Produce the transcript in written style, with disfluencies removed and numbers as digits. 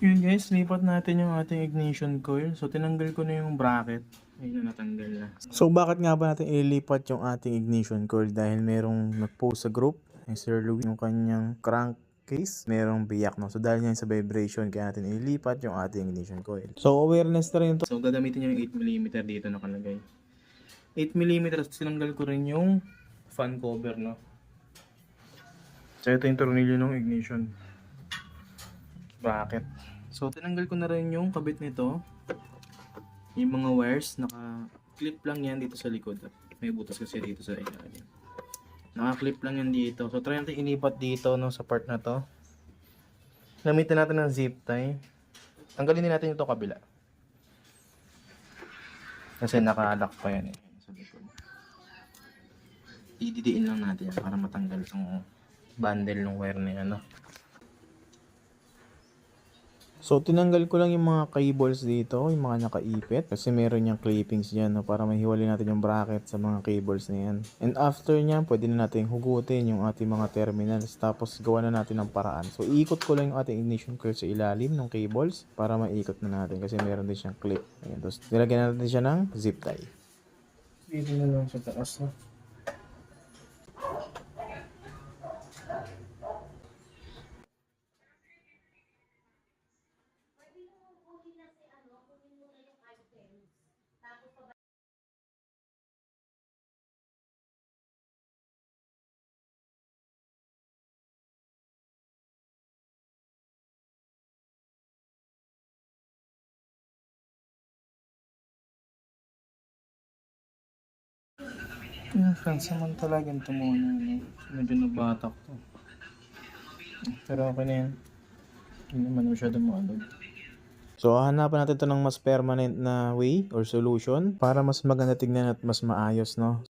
Yun guys, lipat natin yung ating ignition coil. So tinanggal ko na yung bracket. Ayun na, natanggal na. So bakit nga ba natin ililipat yung ating ignition coil? Dahil merong nag-post sa group, Sir Louis, yung kanyang crankcase, merong biyak, no? So dahil yan sa vibration, kaya natin ililipat yung ating ignition coil. So awareness na rin to. So gagamitin nyo yung 8mm dito nakalagay. 8mm, sinanggal ko rin yung fan cover, no? So ito yung tornilyo ng ignition bracket. So tinanggal ko na rin yung kabit nito. Yung mga wires, naka-clip lang yan dito sa likod. May butas kasi dito sa ilalim. Naka-clip lang yan dito. So try natin inipat dito, no, sa part na to. Gamitin natin ng zip tie. Tanggalin din natin ito kabila. Kasi naka-lock pa yan sa likod. Dididiin lang natin yan para matanggal yung bundle ng wire na yan, no? So, tinanggal ko lang yung mga cables dito, yung mga nakaipit. Kasi meron yung clippings dyan, no, para mahiwalay natin yung bracket sa mga cables na yan. And after nyan, pwede na natin hugutin yung ating mga terminals. Tapos, gawa na natin ng paraan. So, iikot ko lang yung ating ignition coil sa ilalim ng cables para maikot na natin. Kasi meron din siyang clip. Ayan, tapos, nilagyan natin siya ng zip tie. Dito na lang sa taas, no? Yung friends naman talaga yung tumuna, no? Medyo nabatak to. Pero okay na yan. Hindi naman masyado maalog. So, hanapan natin ito ng mas permanent na way or solution para mas maganda tignan at mas maayos, no?